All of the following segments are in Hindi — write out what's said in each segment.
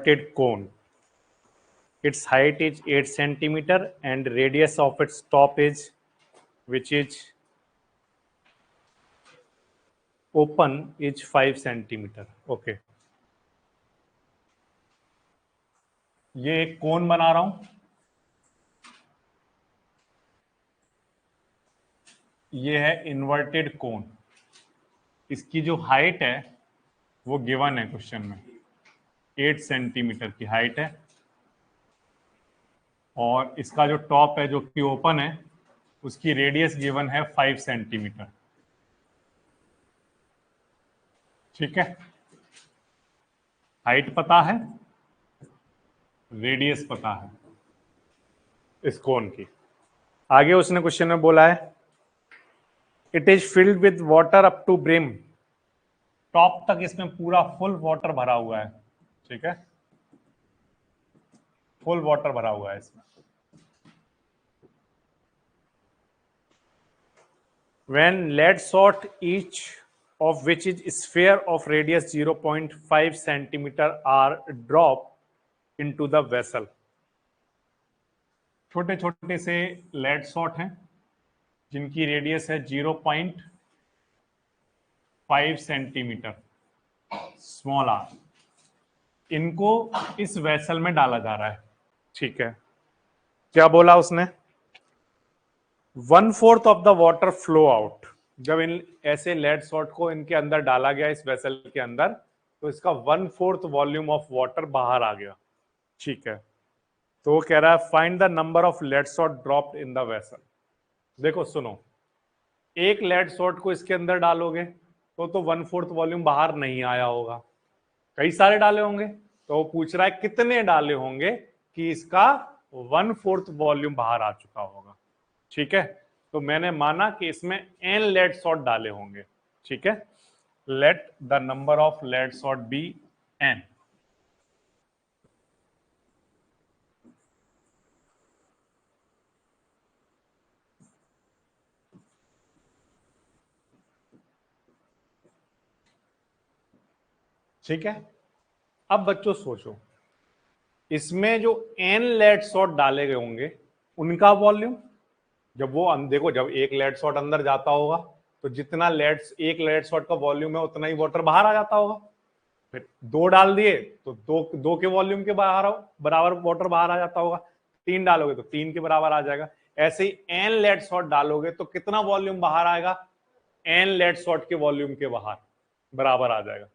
inverted cone. Its height is 8 centimeter and radius of its top is, which is open, is 5 centimeter. Okay. ये एक कोन बना रहा हूं, ये है इन्वर्टेड कोन। इसकी जो हाइट है वो गिवन है क्वेश्चन में, 8 सेंटीमीटर की हाइट है, और इसका जो टॉप है जो कि ओपन है उसकी रेडियस गिवन है 5 सेंटीमीटर। ठीक है, हाइट पता है, रेडियस पता है इस कोन की। आगे उसने क्वेश्चन में बोला है it is filled with water up to brim. Top तक इसमें पूरा फुल वाटर भरा हुआ है। ठीक है, फुल वाटर भरा हुआ है इसमें। When lead shot, each of which is sphere of radius 0.5 centimeter are dropped into the vessel. छोटे छोटे से लेड शॉट हैं जिनकी रेडियस है 0.5 सेंटीमीटर, स्मॉल आर। इनको इस वेसल में डाला जा रहा है। ठीक है, क्या बोला उसने? 1/4 of the water flow out. जब इन ऐसे लेड शॉट को इनके अंदर डाला गया इस वेसल के अंदर, तो इसका 1/4 वॉल्यूम ऑफ वाटर बाहर आ गया। ठीक है, तो वो कह रहा है find the number of lead shot dropped in the vessel. देखो सुनो, एक लेड शॉट को इसके अंदर डालोगे तो 1/4 वॉल्यूम बाहर नहीं आया होगा, कई सारे डाले होंगे। तो वो पूछ रहा है कितने डाले होंगे कि इसका 1/4 वॉल्यूम बाहर आ चुका होगा। ठीक है, तो मैंने माना कि इसमें n लेड शॉट डाले होंगे। ठीक है, let the number of lead shot be n। ठीक है, अब बच्चों सोचो, इसमें जो n लेड शॉट डाले गए होंगे उनका वॉल्यूम, जब वो देखो जब एक लेड शॉट अंदर जाता होगा तो जितना एक लेड शॉट का वॉल्यूम है उतना ही वाटर बाहर आ जाता होगा। फिर 2 डाल दिए तो दो के वॉल्यूम के बराबर वाटर बाहर आ जाता होगा। 3 डालोगे तो 3 के बराबर आ जाएगा। ऐसे ही n लेड शॉट डालोगे तो कितना वॉल्यूम बाहर आएगा? n लेड शॉट के वॉल्यूम के बराबर आ जाएगा।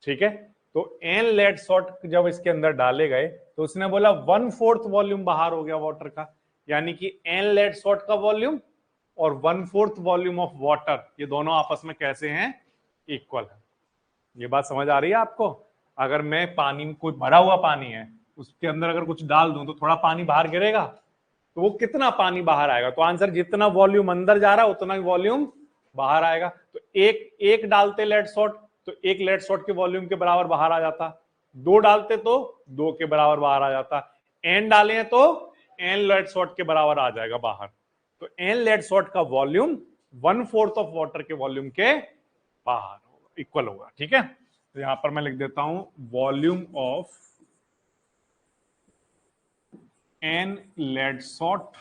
ठीक है, तो n लेड शॉट जब इसके अंदर डाले गए तो उसने बोला 1/4 वॉल्यूम बाहर हो गया वाटर का, यानी कि n लेड शॉट का वॉल्यूम और 1/4 वॉल्यूम ऑफ वाटर, ये दोनों आपस में कैसे हैं? इक्वल है। ये बात समझ आ रही है आपको? अगर मैं पानी, कोई भरा हुआ पानी है, उसके अंदर अगर कुछ डाल दूं तो थोड़ा पानी बाहर गिरेगा, तो वो कितना पानी बाहर आएगा? तो आंसर जितना वॉल्यूम अंदर जा रहा है उतना ही वॉल्यूम बाहर आएगा। तो एक डालते लेड शॉट तो एक लेड शॉट के वॉल्यूम के बराबर बाहर आ जाता, 2 डालते तो 2 के बराबर बाहर आ जाता, n डाले हैं तो n लेड शॉट के बराबर आ जाएगा बाहर। तो n लेड शॉट का वॉल्यूम 1/4 ऑफ वाटर के वॉल्यूम के बाहर इक्वल होगा। ठीक है, तो यहां पर मैं लिख देता हूं volume of n lead shot.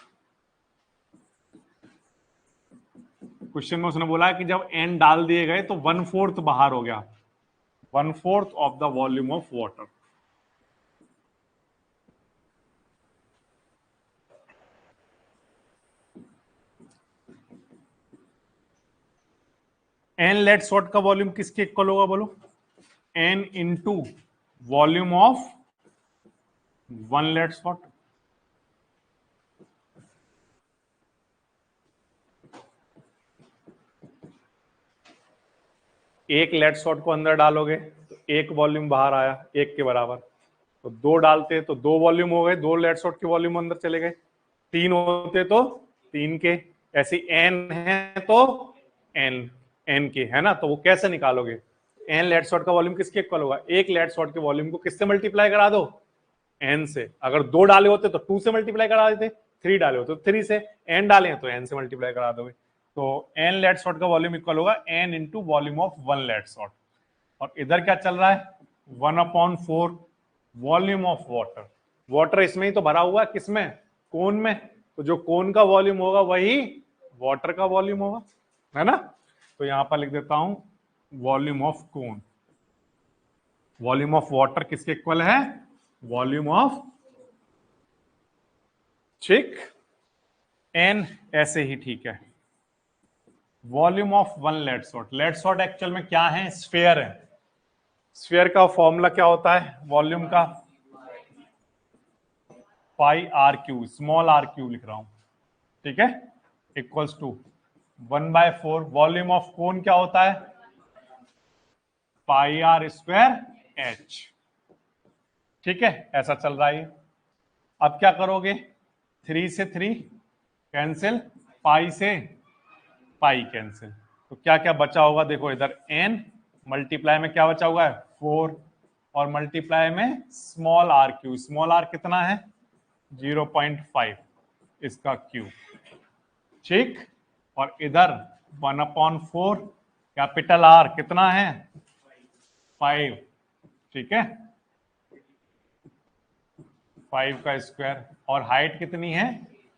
Question में उसने बोला है कि जब n डाल दिए गए तो 1/4 बाहर हो गया, 1/4 of the volume of water. n lead shot का वॉल्यूम किसके इक्वल होगा बोलो? n into volume of 1 lead shot. एक लेड शॉट को अंदर डालोगे तो 1 वॉल्यूम बाहर आया, 1 के बराबर। तो 2 डालते तो 2 वॉल्यूम हो गए, 2 लेड शॉट के वॉल्यूम अंदर चले गए। 3 होते तो 3 के। ऐसे n है तो n के, है ना? तो वो कैसे निकालोगे? n लेड शॉट का वॉल्यूम किसके इक्वल होगा? एक लेड शॉट के वॉल्यूम को किससे मल्टीप्लाई करा दो? n से। अगर 2 डाले होते तो 2 से मल्टीप्लाई करा देते, 3 डाले होते तो 3 से, n डाले हैं तो n से मल्टीप्लाई करा दोगे। तो n लेड शॉट का वॉल्यूम इक्वल होगा n into volume of 1 lead shot. और इधर क्या चल रहा है? 1/4 वॉल्यूम ऑफ वाटर, वाटर इसमें ही तो भरा हुआ है, किसमें, कोन में, तो जो कोन का वॉल्यूम होगा वही वाटर का वॉल्यूम होगा, है ना। तो यहां पर लिख देता हूं volume of cone. Volume of water किसके इक्वल है, वॉल्यूम ऑफ, ठीक, एन ऐसे ही ठीक है। Volume of one lead shot, lead shot actual में क्या है, स्फीयर है। स्फीयर का फॉर्मूला क्या होता है वॉल्यूम का, pi r cube, small are cube लिख रहा हूं, ठीक है, equals to 1/4। Volume of cone क्या होता है, पाई आर स्क्वायर एच, ठीक है, ऐसा चल रहा है। अब क्या करोगे, 3 से 3 कैंसिल, पाई से पाई कैंसिल, तो क्या क्या बचा होगा, देखो इधर n मल्टीप्लाई में क्या बचा हुआ है 4, और मल्टीप्लाई में small are cube, small R कितना है 0.5, इसका क्यूब, ठीक, और इधर 1/4 कैपिटल आर कितना है 5, ठीक है, 5 का स्क्वायर, और हाइट कितनी है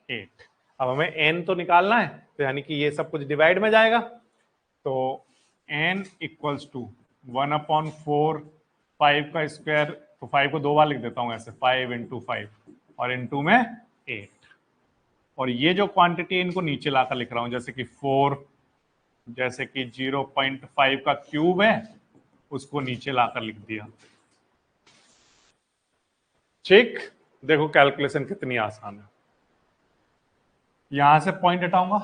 8। अब हमें n तो निकालना है, तो यानी कि ये सब कुछ डिवाइड में जाएगा, तो n इक्वल्स टू 1/4, 5 का स्क्वायर, तो 5 को 2 बार लिख देता हूं ऐसे, 5 × 5 और इनटू में 8, और ये जो क्वांटिटी इनको नीचे लाकर लिख रहा हूं, जैसे कि 4, जैसे कि 0.5 का क्यूब है, उसको नीचे लाकर लिख दिया, ठीक। देखो कैलकुलेशन कितनी आसान है, यहां से पॉइंट हटाऊंगा,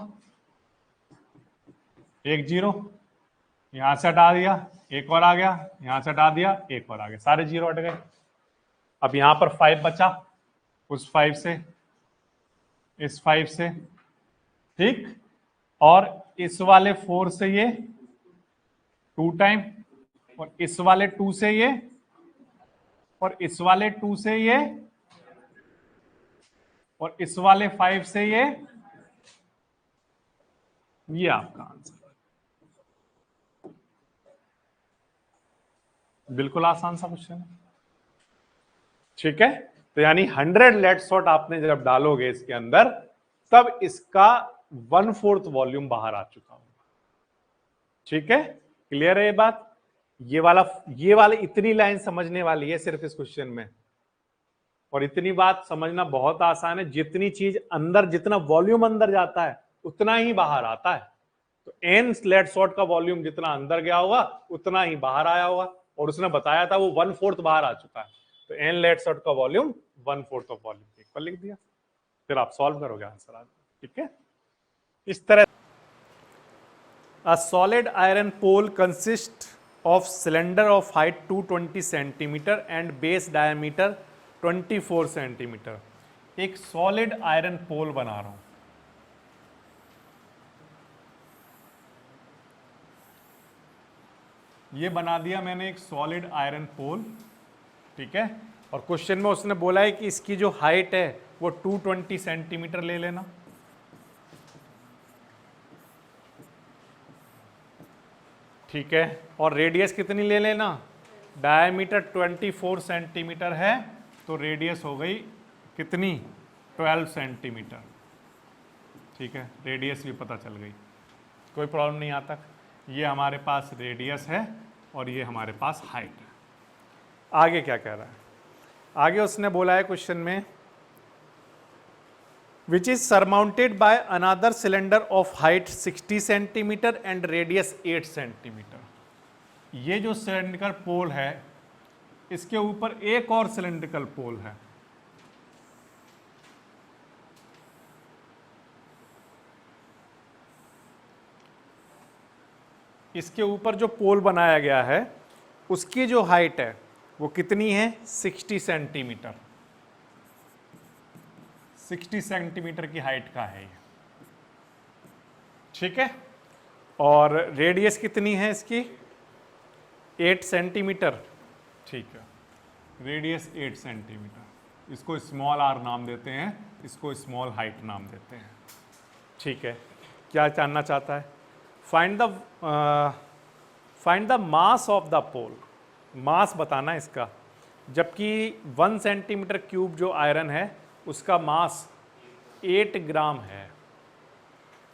1 0, यहां से हटा दिया, एक और आ गया, यहां से हटा दिया, एक और आ गया, सारे 0 हट गए। अब यहां पर 5 बचा, उस 5 से, इस 5 से, ठीक, और इस वाले 4 से ये 2 टाइम, और इस वाले 2 से ये, और इस वाले 2 से ये, और इस वाले 5 से ये आपका आंसर, बिल्कुल आसान सा क्वेश्चन है, ठीक है। तो यानी 100 लेड शॉट आपने जब डालोगे इसके अंदर, तब इसका 1/4 वॉल्यूम बाहर आ चुका होगा, ठीक है, क्लियर है ये बात। ये वाला इतनी लाइन समझने वाली है सिर्फ इस क्वेश्चन में, और इतनी बात समझना बहुत आसान है, जितनी चीज अंदर, जितना वॉल्यूम अंदर जाता है उतना ही बाहर आता है। तो एन लेड शॉट का वॉल्यूम जितना अंदर गया होगा उतना ही बाहर आया होगा, और उसने बताया था वो 1/4 बाहर आ चुका है, तो एन लेड शॉट का वॉल्यूम 1/4 ऑफ वॉल्यूम एक पर लिख दिया, फिर आप सॉल्व करोगे आंसर आ, ठीक है। इस तरह A solid iron pole consists of cylinder of height 220 cm and base diameter 24 cm। एक सॉलिड आयरन पोल बना रहा हूं, ये बना दिया मैंने एक सॉलिड आयरन पोल, ठीक है, और क्वेश्चन में उसने बोला है कि इसकी जो हाइट है वो 220 सेंटीमीटर ले लेना, ठीक है, और रेडियस कितनी ले लेना, डायमीटर 24 सेंटीमीटर है, तो रेडियस हो गई कितनी 12 सेंटीमीटर, ठीक है, रेडियस भी पता चल गई, कोई प्रॉब्लम नहीं आता। ये हमारे पास रेडियस है और ये हमारे पास हाइट है। आगे क्या कह रहा है, आगे उसने बोला है क्वेश्चन में, which is surmounted by another cylinder of height 60 centimetre and radius 8 centimetre. ये जो सिलेंड्रिकल पोल है इसके ऊपर एक और सिलेंड्रिकल पोल है, इसके ऊपर जो पोल बनाया गया है उसकी जो हाइट है वो कितनी है 60 सेंटीमीटर, 60 सेंटीमीटर की हाइट का है ये, ठीक है, और रेडियस कितनी है इसकी 8 सेंटीमीटर, ठीक है, रेडियस 8 सेंटीमीटर, इसको स्मॉल आर नाम देते हैं, इसको स्मॉल हाइट नाम देते हैं, ठीक है। क्या जानना चाहता है, find the mass of the pole, mass बताना इसका, जबकि 1 सेंटीमीटर क्यूब जो आयरन है उसका मास 8 ग्राम है।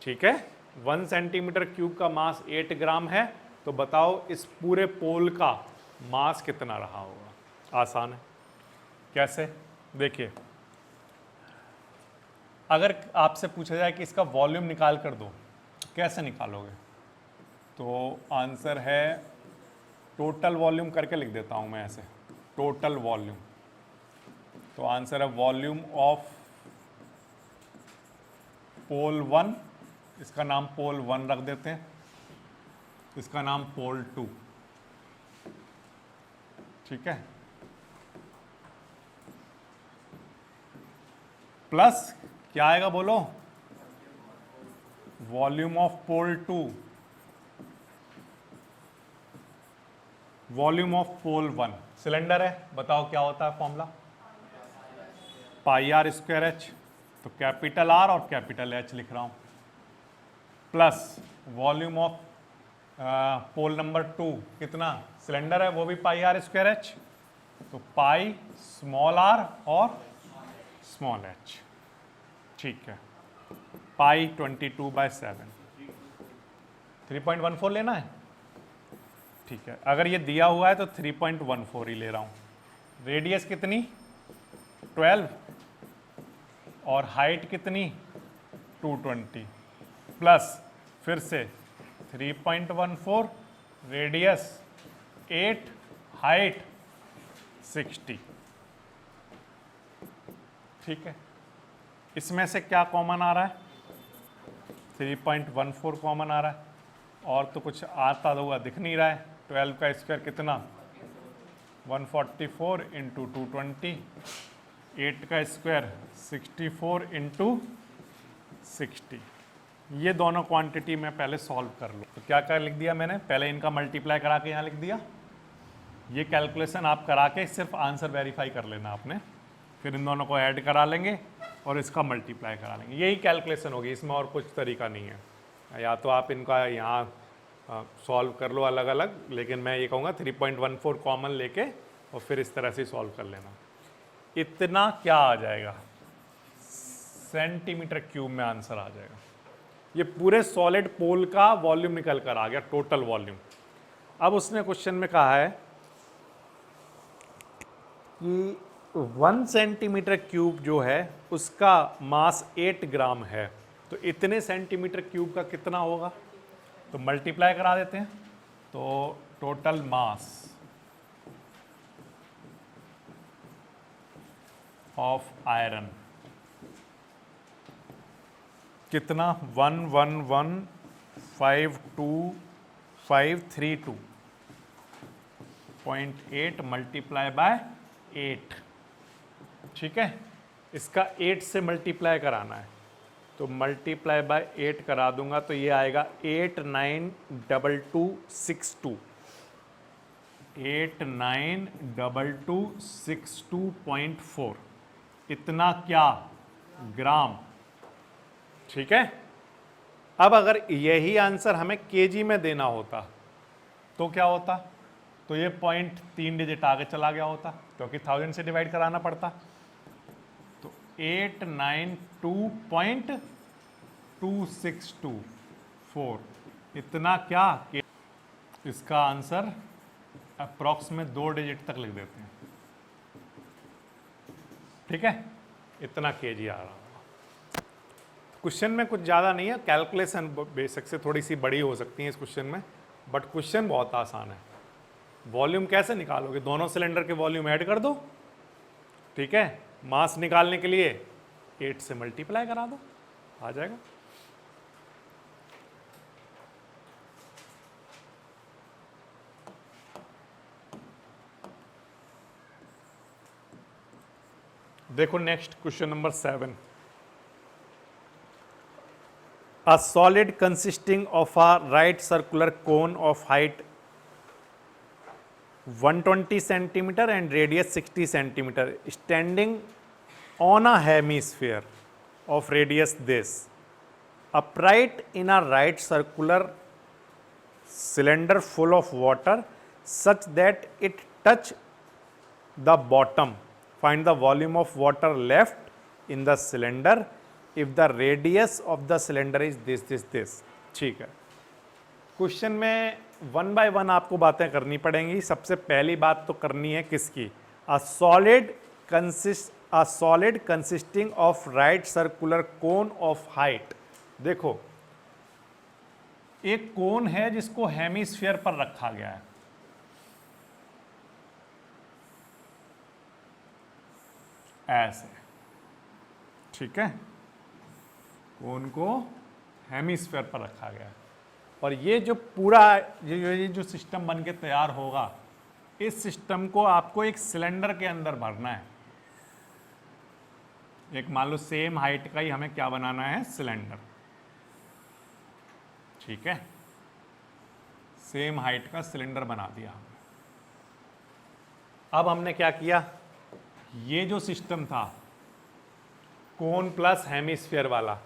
ठीक है, 1 सेंटीमीटर क्यूब का मास 8 ग्राम है, तो बताओ इस पूरे पोल का मास कितना रहा होगा। आसान है। कैसे, देखिए, अगर आपसे पूछा जाए कि इसका वॉल्यूम निकाल कर दो, कैसे निकालोगे? तो आंसर है, टोटल वॉल्यूम करके लिख देता हूं मैं ऐसे, टोटल वॉल्यूम। तो आंसर है वॉल्यूम ऑफ पोल 1, इसका नाम पोल 1 रख देते हैं, इसका नाम पोल 2। ठीक है, प्लस क्या आएगा बोलो, volume of pole 2, volume of pole 1। Cylinder है, बताओ क्या होता है formula, pi are square H. तो कैपिटल आर और कैपिटल एच लिख रहा हूं, plus volume of pole number 2 कितना, सिलेंडर है, वो भी पाई आर स्क्वायर एच। तो पाई स्मॉल आर और स्मॉल एच। ठीक है, पाई 22/7, 3.14 लेना है। ठीक है, अगर ये दिया हुआ है तो 3.14 ही ले रहा हूं। रेडियस कितनी, 12, और हाइट कितनी, 220, प्लस फिर से 3.14, रेडियस 8, हाइट 60। ठीक है, इसमें से क्या कॉमन आ रहा है, 3.14 कॉमन आ रहा है, और तो कुछ आता हुआ दिख नहीं रहा है। 12 का स्क्वायर कितना, 144 इंटू 220, 8 का स्क्वायर 64 इंटू 60। ये दोनों क्वांटिटी मैं पहले सॉल्व कर लूँ। तो क्या क्या लिख दिया मैंने, पहले इनका मल्टीप्लाई करा के यहाँ लिख दिया। ये कैलकुलेशन आप करा के सिर्फ आंसर वेरीफाई कर लेना आपने, फिर इन दोनों को ऐड करा लेंगे और इसका मल्टीप्लाई करा लेंगे। यही कैलकुलेशन होगी, इसमें और कुछ तरीका नहीं है। या तो आप इनका यहाँ सॉल्व कर लो अलग अलग, लेकिन मैं ये कहूँगा 3.14 कॉमन लेके और फिर इस तरह से सॉल्व कर लेना। इतना क्या आ जाएगा, सेंटीमीटर क्यूब में आंसर आ जाएगा। ये पूरे सॉलिड पोल का वॉल्यूम निकल कर आ गया, टोटल वॉल्यूम। अब उसने क्वेश्चन में कहा है कि 1 सेंटीमीटर क्यूब जो है उसका मास 8 ग्राम है, तो इतने सेंटीमीटर क्यूब का कितना होगा, तो मल्टीप्लाई करा देते हैं। तो टोटल मास ऑफ आयरन कितना, 111,52532.8 मल्टीप्लाई बाय 8। ठीक है, इसका 8 से मल्टीप्लाई कराना है, तो मल्टीप्लाई बाय 8 करा दूंगा तो ये आएगा 892262, 892262.4। इतना क्या, ग्राम। ठीक है, अब अगर यही आंसर हमें केजी में देना होता तो क्या होता, तो ये 0.3 डिजिट आगे चला गया होता, क्योंकि 1000 से डिवाइड कराना पड़ता। तो 892.2624, इतना क्या, इसका आंसर अप्रॉक्स में 2 डिजिट तक लिख देते हैं। ठीक है, इतना केजी आ रहा। क्वेश्चन में कुछ ज़्यादा नहीं है, कैलकुलेशन बेसिक से थोड़ी सी बड़ी हो सकती है इस क्वेश्चन में, बट क्वेश्चन बहुत आसान है। वॉल्यूम कैसे निकालोगे, दोनों सिलेंडर के वॉल्यूम ऐड कर दो। ठीक है, मास निकालने के लिए 8 से मल्टीप्लाई करा दो, आ जाएगा। देखो next question number 7। A solid consisting of a right circular cone of height 120 centimeter and radius 60 centimeter standing on a hemisphere of radius this, upright in a right circular cylinder full of water such that it touch the bottom, find the volume of water left in the cylinder if the radius of the cylinder is this. ठीक है, क्वेश्चन में वन बाय वन आपको बातें करनी पड़ेंगी। सबसे पहली बात तो करनी है किसकी, a solid consisting of right circular cone of height. देखो एक कोन है जिसको हेमिस्फीयर पर रखा गया है, ऐसे, ठीक है, कोन को हेमिस्फीयर पर रखा गया है। और ये जो पूरा ये जो सिस्टम बन के तैयार होगा, इस सिस्टम को आपको एक सिलेंडर के अंदर भरना है। एक मान लो सेम हाइट का ही हमें क्या बनाना है, सिलेंडर, ठीक है, सेम हाइट का सिलेंडर बना दिया हमने। अब हमने क्या किया, ये जो सिस्टम था कोन प्लस हेमिस्फीयर वाला,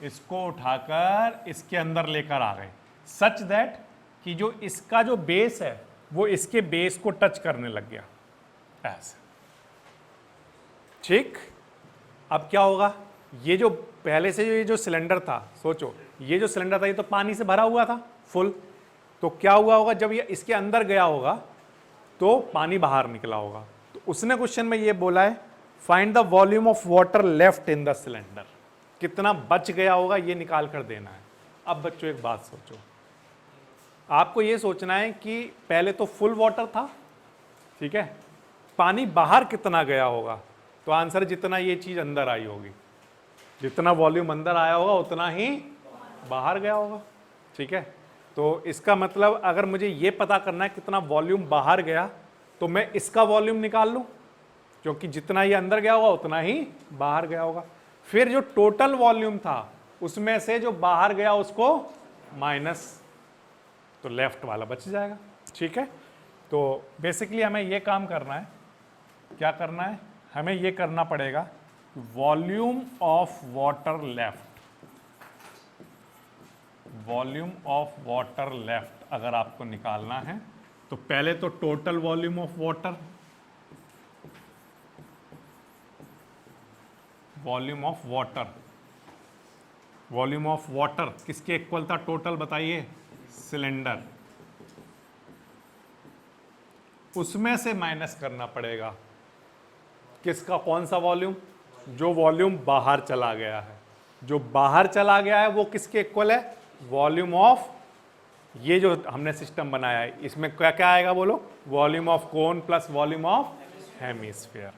इसको उठाकर इसके अंदर लेकर आ गए, सच दैट कि जो इसका जो बेस है वो इसके बेस को टच करने लग गया, ऐसे, ठीक। अब क्या होगा, ये जो पहले से ये जो सिलेंडर था, सोचो ये जो सिलेंडर था ये तो पानी से भरा हुआ था फुल, तो क्या हुआ होगा, जब ये इसके अंदर गया होगा तो पानी बाहर निकला होगा। तो उसने क्वेश्चन में ये बोला है find the volume of water left in the cylinder, कितना बच गया होगा ये निकाल कर देना है। अब बच्चों एक बात सोचो, आपको ये सोचना है कि पहले तो फुल वाटर था, ठीक है, पानी बाहर कितना गया होगा, तो आंसर जितना ये चीज अंदर आई होगी, जितना वॉल्यूम अंदर आया होगा उतना ही बाहर गया होगा, ठीक है। तो इसका मतलब अगर मुझे ये पता करना है कितना वॉल्यूम बाहर गया, तो मैं इसका वॉल्यूम निकाल लूं, क्योंकि जितना ये अंदर गया होगा उतना ही बाहर गया होगा। फिर जो टोटल वॉल्यूम था उसमें से जो बाहर गया उसको माइनस, तो लेफ्ट वाला बच जाएगा, ठीक है। तो बेसिकली हमें ये काम करना है, क्या करना है, हमें ये करना पड़ेगा volume of water left, volume of water left अगर आपको निकालना है तो पहले तो total volume of water, volume of water, volume of water किसके इक्वल था टोटल, बताइए, सिलेंडर, उसमें से माइनस करना पड़ेगा किसका, कौन सा वॉल्यूम, जो वॉल्यूम बाहर चला गया है। जो बाहर चला गया है वो किसके इक्वल है, वॉल्यूम ऑफ ये जो हमने सिस्टम बनाया है, इसमें क्या क्या आएगा बोलो, volume of cone plus volume of hemisphere.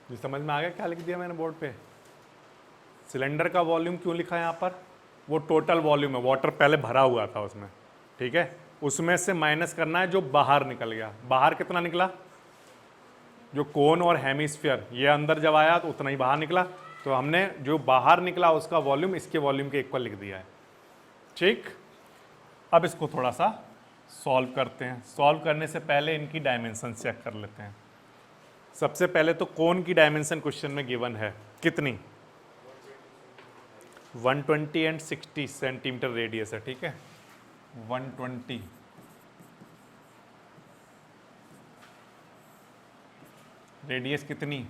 जी समझ में आ गया क्या लिख दिया मैंने बोर्ड पे, सिलेंडर का वॉल्यूम क्यों लिखा है यहाँ पर, वो टोटल वॉल्यूम है, वाटर पहले भरा हुआ था उसमें, ठीक है, उसमें से माइनस करना है जो बाहर निकल गया। बाहर कितना निकला, जो कोन और हेमिस्फीयर ये अंदर जब आया तो उतना ही बाहर निकला, तो हमने जो बाहर निकला उसका वॉल्यूम इसके वॉल्यूम के इक्वल लिख दिया है, ठीक। अब इसको थोड़ा सा सॉल्व करते हैं। सॉल्व करने से पहले इनकी डायमेंशन चेक कर लेते हैं। सबसे पहले तो कोन की डायमेंशन क्वेश्चन में गिवन है कितनी, 120 एंड 60 सेंटीमीटर रेडियस है, ठीक है, 120, रेडियस कितनी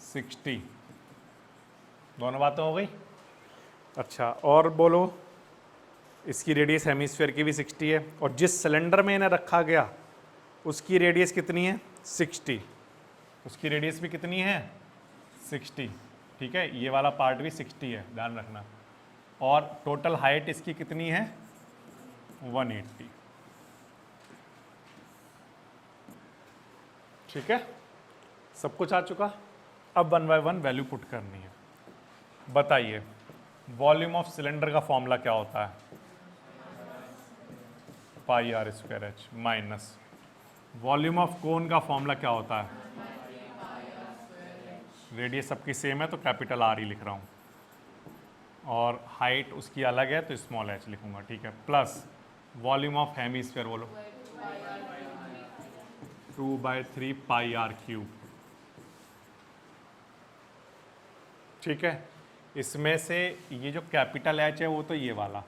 60, दोनों बातें हो गई। अच्छा और बोलो, इसकी रेडियस हेमिस्फीयर की भी 60 है, और जिस सिलेंडर में इन्हें रखा गया उसकी रेडियस कितनी है 60, उसकी रेडियस भी कितनी है 60, ठीक है, ये वाला पार्ट भी 60 है, ध्यान रखना। और टोटल हाइट इसकी कितनी है 180, ठीक है, सब कुछ आ चुका। अब 1 बाय 1 वैल्यू पुट करनी है। बताइए वॉल्यूम ऑफ सिलेंडर का फॉर्मूला क्या होता है, pi are square h, minus volume of cone का फॉर्मूला क्या होता है, रेडियस सबकी सेम है तो कैपिटल आर ही लिख रहा हूँ, और हाइट उसकी अलग है तो स्मॉल एच लिखूंगा, ठीक है, प्लस वॉल्यूम ऑफ हेमीस्फीयर बोलो 2/3 पाई आर क्यूब। ठीक है, इसमें से ये जो कैपिटल एच है वो तो ये वाला,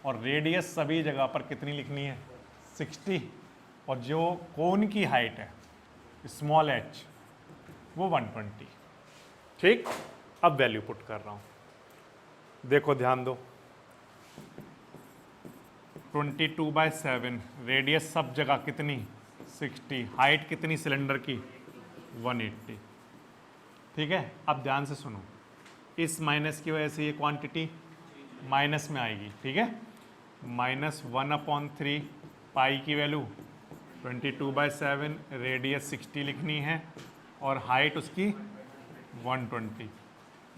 और रेडियस सभी जगह पर कितनी लिखनी है 60, और जो कोन की हाइट है स्मॉल एच वो 120। ठीक, अब वैल्यू पुट कर रहा हूं, देखो ध्यान दो, 22/7, रेडियस सब जगह कितनी 60, हाइट कितनी सिलेंडर की 180। ठीक है, अब ध्यान से सुनो, इस माइनस की वजह से ये क्वांटिटी माइनस में आएगी। ठीक है, -1/3 पाई की वैल्यू 22/7, रेडियस 60 लिखनी है और हाइट उसकी 120।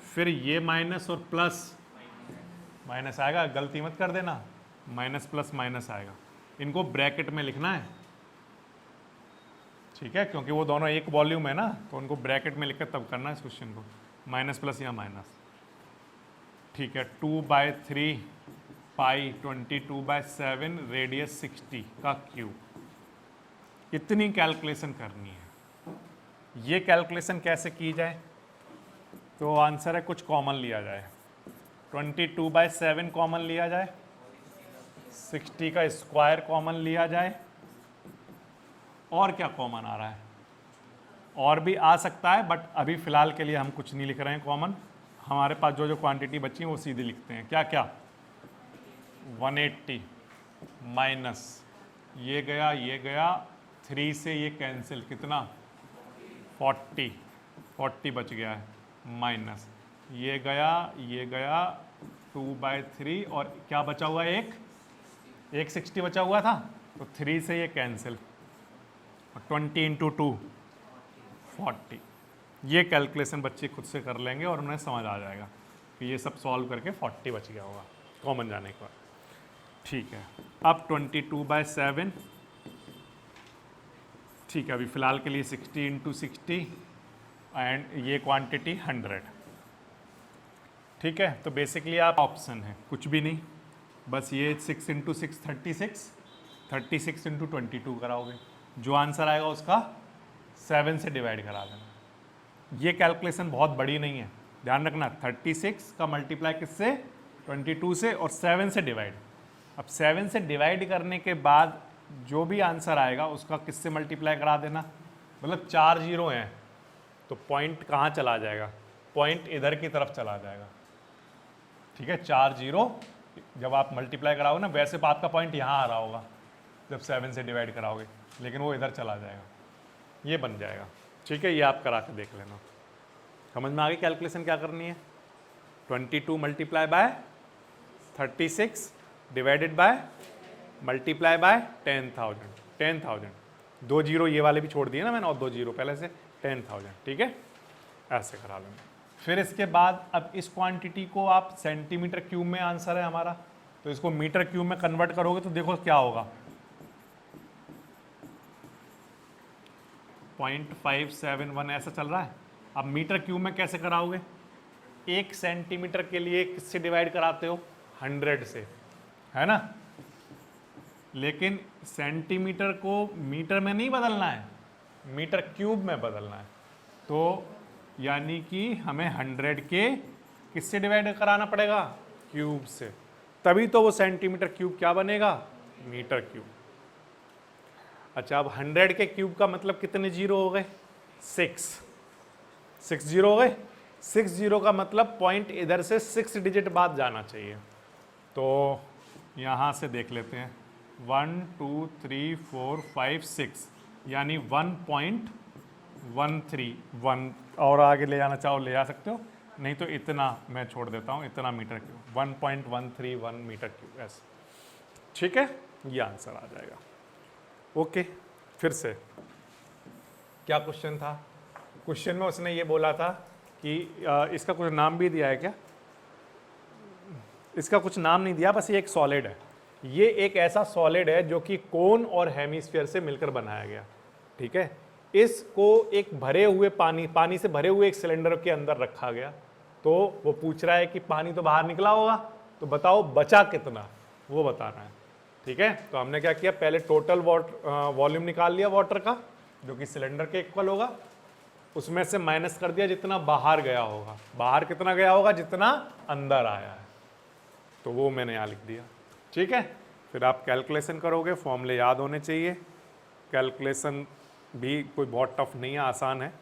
फिर ये माइनस और प्लस माइनस आएगा, गलती मत कर देना, माइनस प्लस माइनस आएगा, इनको ब्रैकेट में लिखना है। ठीक है, क्योंकि वो दोनों एक वॉल्यूम है ना, तो उनको ब्रैकेट में लिखकर तब करना है इस क्वेश्चन को, माइनस प्लस या माइनस। ठीक है, 2/3 पाई 22/7, रेडियस 60 का क्यूब। इतनी कैलकुलेशन करनी है। ये कैलकुलेशन कैसे की जाए, तो आंसर है कुछ कॉमन लिया जाए, 22/7 कॉमन लिया जाए, 60 का स्क्वायर कॉमन लिया जाए, और क्या कॉमन आ रहा है, और भी आ सकता है, बट अभी फिलहाल के लिए हम कुछ नहीं लिख रहे हैं कॉमन। हमारे पास जो जो क्वांटिटी बची है वो सीधे लिखते हैं। क्या क्या, 180 माइनस ये गया 3 से ये कैंसिल, कितना 40 बच गया है, माइनस ये गया 2/3, और क्या बचा हुआ है, एक 60 बचा हुआ था, तो 3 से ये कैंसिल, 20 × 2 40। ये कैलकुलेशन बच्चे खुद से कर लेंगे और उन्हें समझ आ जाएगा कि ये सब सॉल्व करके 40 बच गया होगा कॉमन जाने के बाद। ठीक है, अब 22/7, ठीक है, अभी फ़िलहाल के लिए 60 × 60 एंड ये क्वांटिटी 100। ठीक है, तो बेसिकली आप ऑप्शन है कुछ भी नहीं, बस ये 6 × 6 36, 36 × 22 कराओगे, जो आंसर आएगा उसका 7 से डिवाइड करा देना। ये कैलकुलेशन बहुत बड़ी नहीं है, ध्यान रखना, 36 का मल्टीप्लाई किससे 22 से, और 7 से डिवाइड। अब 7 से डिवाइड करने के बाद जो भी आंसर आएगा उसका किससे मल्टीप्लाई करा देना, मतलब 4 जीरो हैं तो पॉइंट कहाँ चला जाएगा, पॉइंट इधर की तरफ चला जाएगा। ठीक है, 4 जीरो जब आप मल्टीप्लाई कराओगे ना, वैसे तो आपका पॉइंट यहाँ आ रहा होगा जब 7 से डिवाइड कराओगे, लेकिन वो इधर चला जाएगा, ये बन जाएगा। ठीक है, ये आप करा के देख लेना, समझ में आ गई कैलकुलेशन क्या करनी है। 22 multiply by 36 divided by multiply by 10,000, 2 zero ये वाले भी छोड़ दिए ना मैंने, और 2 जीरो पहले से, 10,000। ठीक है, ऐसे करा लेंगे। फिर इसके बाद अब इस क्वांटिटी को आप सेंटीमीटर क्यूब में, आंसर है हमारा, तो इसको मीटर क्यूब में कन्वर्ट करोगे तो देखो क्या होगा, 0.571 ऐसा चल रहा है। अब मीटर क्यूब में कैसे कराओगे, 1 सेंटीमीटर के लिए किससे डिवाइड कराते हो, 100 से, है ना, लेकिन सेंटीमीटर को मीटर में नहीं बदलना है, मीटर क्यूब में बदलना है, तो यानी कि हमें 100 के किससे डिवाइड कराना पड़ेगा, क्यूब से, तभी तो वो सेंटीमीटर क्यूब क्या बनेगा, मीटर क्यूब। अच्छा, अब 100 के क्यूब का मतलब कितने जीरो हो गए, 6 जीरो हो गए। 6 जीरो का मतलब पॉइंट इधर से 6 डिजिट बाद जाना चाहिए, तो यहाँ से देख लेते हैं, 1 2 3 4 5 6, यानी 1.131, और आगे ले जाना चाहो ले जा सकते हो, नहीं तो इतना मैं छोड़ देता हूँ, इतना मीटर क्यूब, 1.131 मीटर क्यूब ऐसे। ठीक है, ये आंसर आ जाएगा। ओके, फिर से क्या क्वेश्चन था, क्वेश्चन में उसने ये बोला था कि इसका कुछ नाम भी दिया है क्या, इसका कुछ नाम नहीं दिया, बस ये एक सॉलिड है, ये एक ऐसा सॉलिड है जो कि कोन और हेमिस्फीयर से मिलकर बनाया गया। ठीक है, इसको एक भरे हुए पानी से भरे हुए एक सिलेंडर के अंदर रखा गया, तो वो पूछ रहा है कि पानी तो बाहर निकला होगा, तो बताओ बचा कितना, वो बताना है। ठीक है, तो हमने क्या किया, पहले टोटल वॉल्यूम निकाल लिया वाटर का जो कि सिलेंडर के इक्वल होगा, उसमें से माइनस कर दिया जितना बाहर गया होगा। बाहर कितना गया होगा, जितना अंदर आया है, तो वो मैंने यहाँ लिख दिया। ठीक है, फिर आप कैलकुलेशन करोगे, फॉर्मूले याद होने चाहिए। कैलकुलेशन भी कोई बहुत टफ नहीं है, आसान है।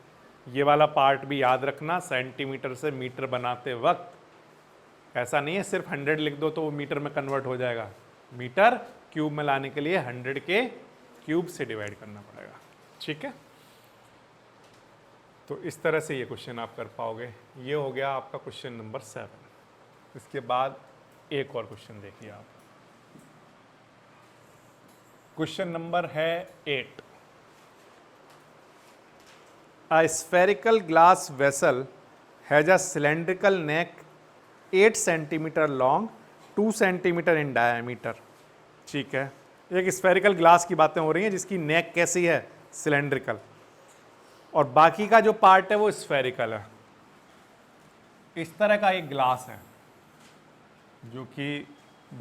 ये वाला पार्ट भी याद रखना, सेंटीमीटर से मीटर बनाते वक्त ऐसा नहीं है सिर्फ 100 लिख दो तो वो मीटर में कन्वर्ट हो जाएगा। मीटर क्यूब में लाने के लिए 100 के क्यूब से डिवाइड करना पड़ेगा। ठीक है, तो इस तरह से ये क्वेश्चन आप कर पाओगे। ये हो गया आपका क्वेश्चन नंबर 7। इसके बाद एक और क्वेश्चन देखिए आप, क्वेश्चन नंबर है 8। A spherical glass vessel has a cylindrical neck 8 centimeter long, 2 centimeter in diameter। ठीक है, एक स्फेरिकल ग्लास की बातें हो रही हैं जिसकी नेक कैसी है, सिलेंड्रिकल, और बाकी का जो पार्ट है वो स्फेरिकल है। इस तरह का एक ग्लास है जो कि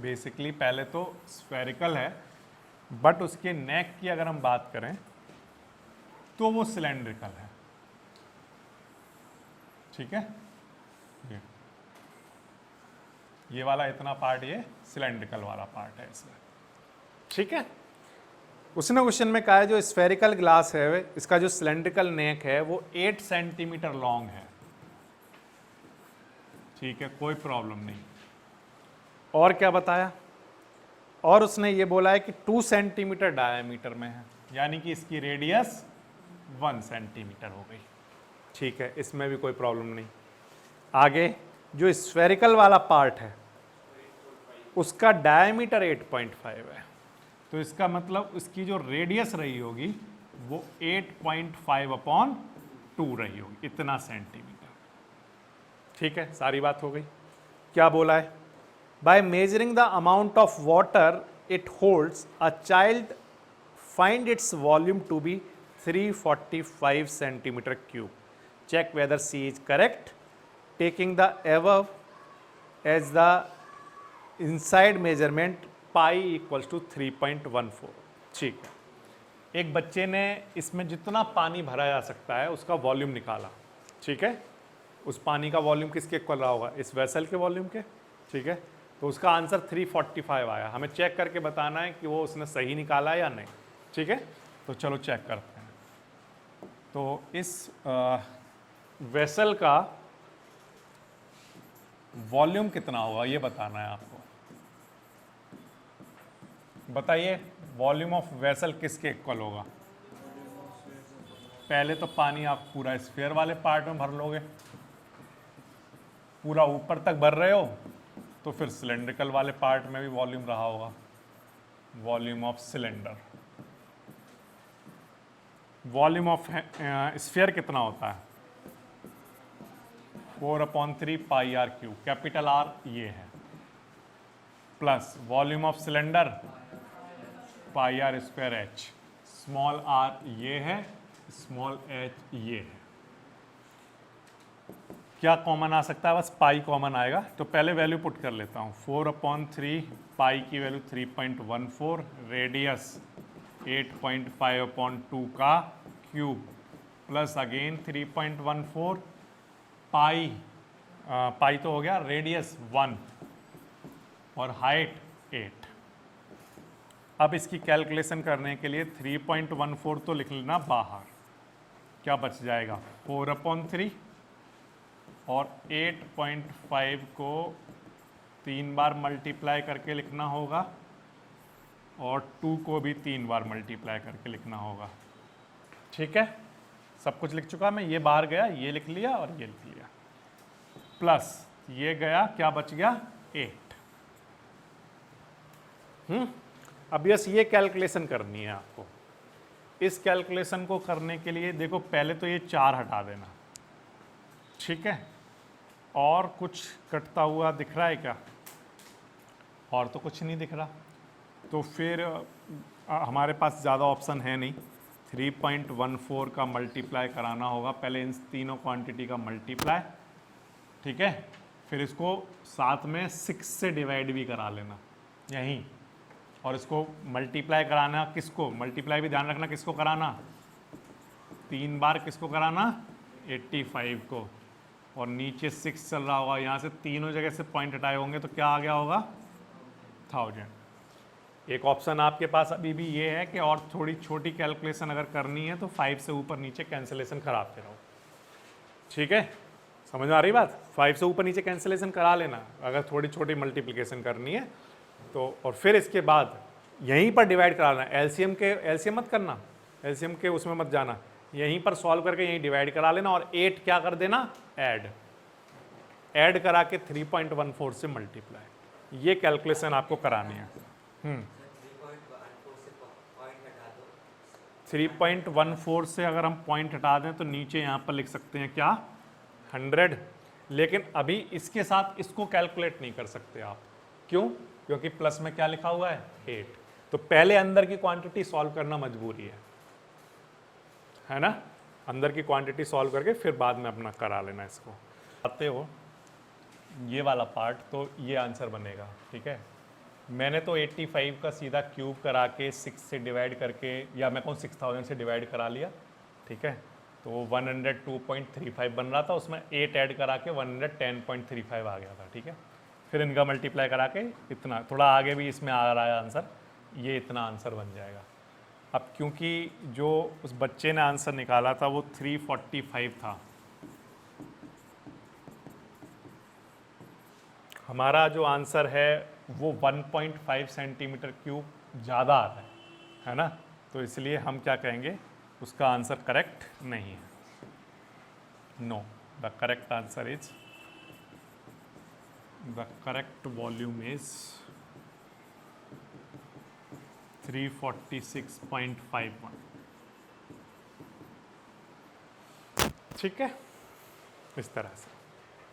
बेसिकली पहले तो स्फेरिकल है, बट उसके नेक की अगर हम बात करें तो वो सिलेंड्रिकल है। ठीक है, ये वाला इतना पार्ट ये सिलेंड्रिकल वाला पार्ट है इसमें। ठीक है, उसने क्वेश्चन में कहा है जो स्फेरिकल ग्लास है इसका जो सिलेंड्रिकल नेक है वो 8 सेंटीमीटर लॉन्ग है। ठीक है, कोई प्रॉब्लम नहीं। और क्या बताया, और उसने ये बोला है कि 2 सेंटीमीटर डायमीटर में है, यानी कि इसकी रेडियस 1 सेंटीमीटर हो गई। ठीक है, इसमें भी कोई प्रॉब्लम नहीं। आगे जो स्फेरिकल वाला पार्ट है उसका डायमीटर 8.5 है, तो इसका मतलब इसकी जो रेडियस रही होगी वो 8.5/2 रही होगी, इतना सेंटीमीटर। ठीक है, सारी बात हो गई। क्या बोला है, by measuring the amount of water it holds a child find its volume to be 345 centimetre cube. Check whether C is correct, taking the above as the inside measurement pi equals to 3.14। ठीक है, एक बच्चे ने इसमें जितना पानी भरा जा सकता है उसका वॉल्यूम निकाला। ठीक है, उस पानी का वॉल्यूम किसके इक्वल रहा होगा, इस वेसल के वॉल्यूम के। ठीक है, तो उसका आंसर 345 आया। हमें चेक करके बताना है कि वो उसने सही निकाला या नहीं। ठीक है, तो चलो चेक करते हैं। तो इस वेसल का वॉल्यूम कितना होगा ये बताना है आपको। बताइए, वॉल्यूम ऑफ वेसल किसके इक्वल होगा। पहले तो पानी आप पूरा स्फीयर वाले पार्ट में भर लोगे, पूरा ऊपर तक भर रहे हो तो फिर सिलेंड्रिकल वाले पार्ट में भी वॉल्यूम रहा होगा, volume of cylinder. Volume of sphere कितना होता है, 4/3 pi R cube, capital R ये है, plus volume of cylinder pi are square H, small R ये है, स्मॉल एच ये है। क्या कॉमन आ सकता है, बस पाई कॉमन आएगा, तो पहले वैल्यू पुट कर लेता हूँ। 4/3 पाई की वैल्यू 3.14, रेडियस 8.5/2 का क्यूब, प्लस अगेन 3.14 पाई, पाई तो हो गया, रेडियस 1 और हाइट 8। अब इसकी कैलकुलेशन करने के लिए 3.14 तो लिख लेना बाहर, क्या बच जाएगा 4/3 और 8.5 को 3 बार मल्टीप्लाई करके लिखना होगा और 2 को भी 3 बार मल्टीप्लाई करके लिखना होगा। ठीक है, सब कुछ लिख चुका मैं, ये बाहर गया, ये लिख लिया और ये लिख लिया, प्लस ये गया, क्या बच गया 8। अब यस ये कैलकुलेशन करनी है आपको। इस कैलकुलेशन को करने के लिए देखो पहले तो ये 4 हटा देना। ठीक है, और कुछ कटता हुआ दिख रहा है क्या, और तो कुछ नहीं दिख रहा, तो फिर हमारे पास ज़्यादा ऑप्शन है नहीं। 3.14 का मल्टीप्लाई कराना होगा, पहले इन तीनों क्वांटिटी का मल्टीप्लाई। ठीक है, फिर इसको साथ में 6 से डिवाइड भी करा लेना यहीं, और इसको मल्टीप्लाई कराना किसको, मल्टीप्लाई भी ध्यान रखना किसको कराना, 3 बार किसको कराना, 85 को, और नीचे 6 चल रहा होगा, यहाँ से तीनों जगह से पॉइंट हटाए होंगे तो क्या आ गया होगा 1000। एक ऑप्शन आपके पास अभी भी ये है कि और थोड़ी छोटी कैलकुलेशन अगर करनी है तो 5 से ऊपर नीचे कैंसिलेशन कराते रहो, ठीक है, समझ में आ रही बात, 5 से ऊपर नीचे कैंसिलेशन करा लेना अगर थोड़ी छोटी मल्टीप्लिकेशन करनी है तो, और फिर इसके बाद यहीं पर डिवाइड कराना, एलसीएम मत करना, एलसीएम के उसमें मत जाना, यहीं पर सॉल्व करके यहीं डिवाइड करा लेना और 8 क्या कर देना, ऐड करा के 3.14 से मल्टीप्लाई, ये कैलकुलेशन आपको करानी है। 3.14 से अगर हम पॉइंट हटा दें तो नीचे यहाँ पर लिख सकते हैं क्या, 100, लेकिन अभी इसके साथ इसको कैलकुलेट नहीं कर सकते आप, क्यों, क्योंकि प्लस में क्या लिखा हुआ है 8, तो पहले अंदर की क्वांटिटी सॉल्व करना मजबूरी है ना, अंदर की क्वांटिटी सॉल्व करके फिर बाद में अपना करा लेना इसको। आते हो ये वाला पार्ट, तो ये आंसर बनेगा, ठीक है, मैंने तो 85 का सीधा क्यूब करा के 6 से डिवाइड करके, या मैं कहूँ 6000 से डिवाइड करा लिया, ठीक है, तो 102.35 बन रहा था, उसमें 8 ऐड करा के 110.35 आ गया था, ठीक है, फिर इनका मल्टीप्लाई करा के इतना, थोड़ा आगे भी इसमें आ रहा है आंसर, ये इतना आंसर बन जाएगा। अब क्योंकि जो उस बच्चे ने आंसर निकाला था वो 345 था, हमारा जो आंसर है वो 1.5 सेंटीमीटर क्यूब ज़्यादा आ रहा है ना, तो इसलिए हम क्या कहेंगे, उसका आंसर करेक्ट नहीं है, no, the correct answer is, the correct volume is 346.51, ठीक है, इस तरह से,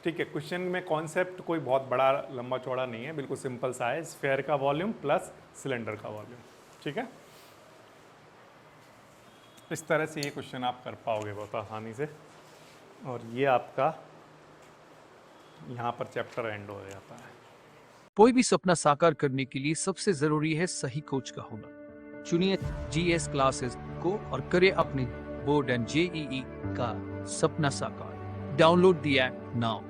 ठीक है। क्वेश्चन में कॉन्सेप्ट कोई बहुत बड़ा लंबा चौड़ा नहीं है, बिल्कुल सिंपल सा है, स्फेयर का वॉल्यूम प्लस सिलेंडर का वॉल्यूम, ठीक है, इस तरह से ये क्वेश्चन आप कर पाओगे बहुत आसानी से, और ये आपका यहाँ पर चैप्टर एंड हो जाता है। कोई भी सपना साकार करने के लिए सबसे जरूरी है सही कोच का होना। चुनिए जीएस क्लासेस को और करें अपने बोर्ड एंड जेईई का सपना साकार। Download the app now.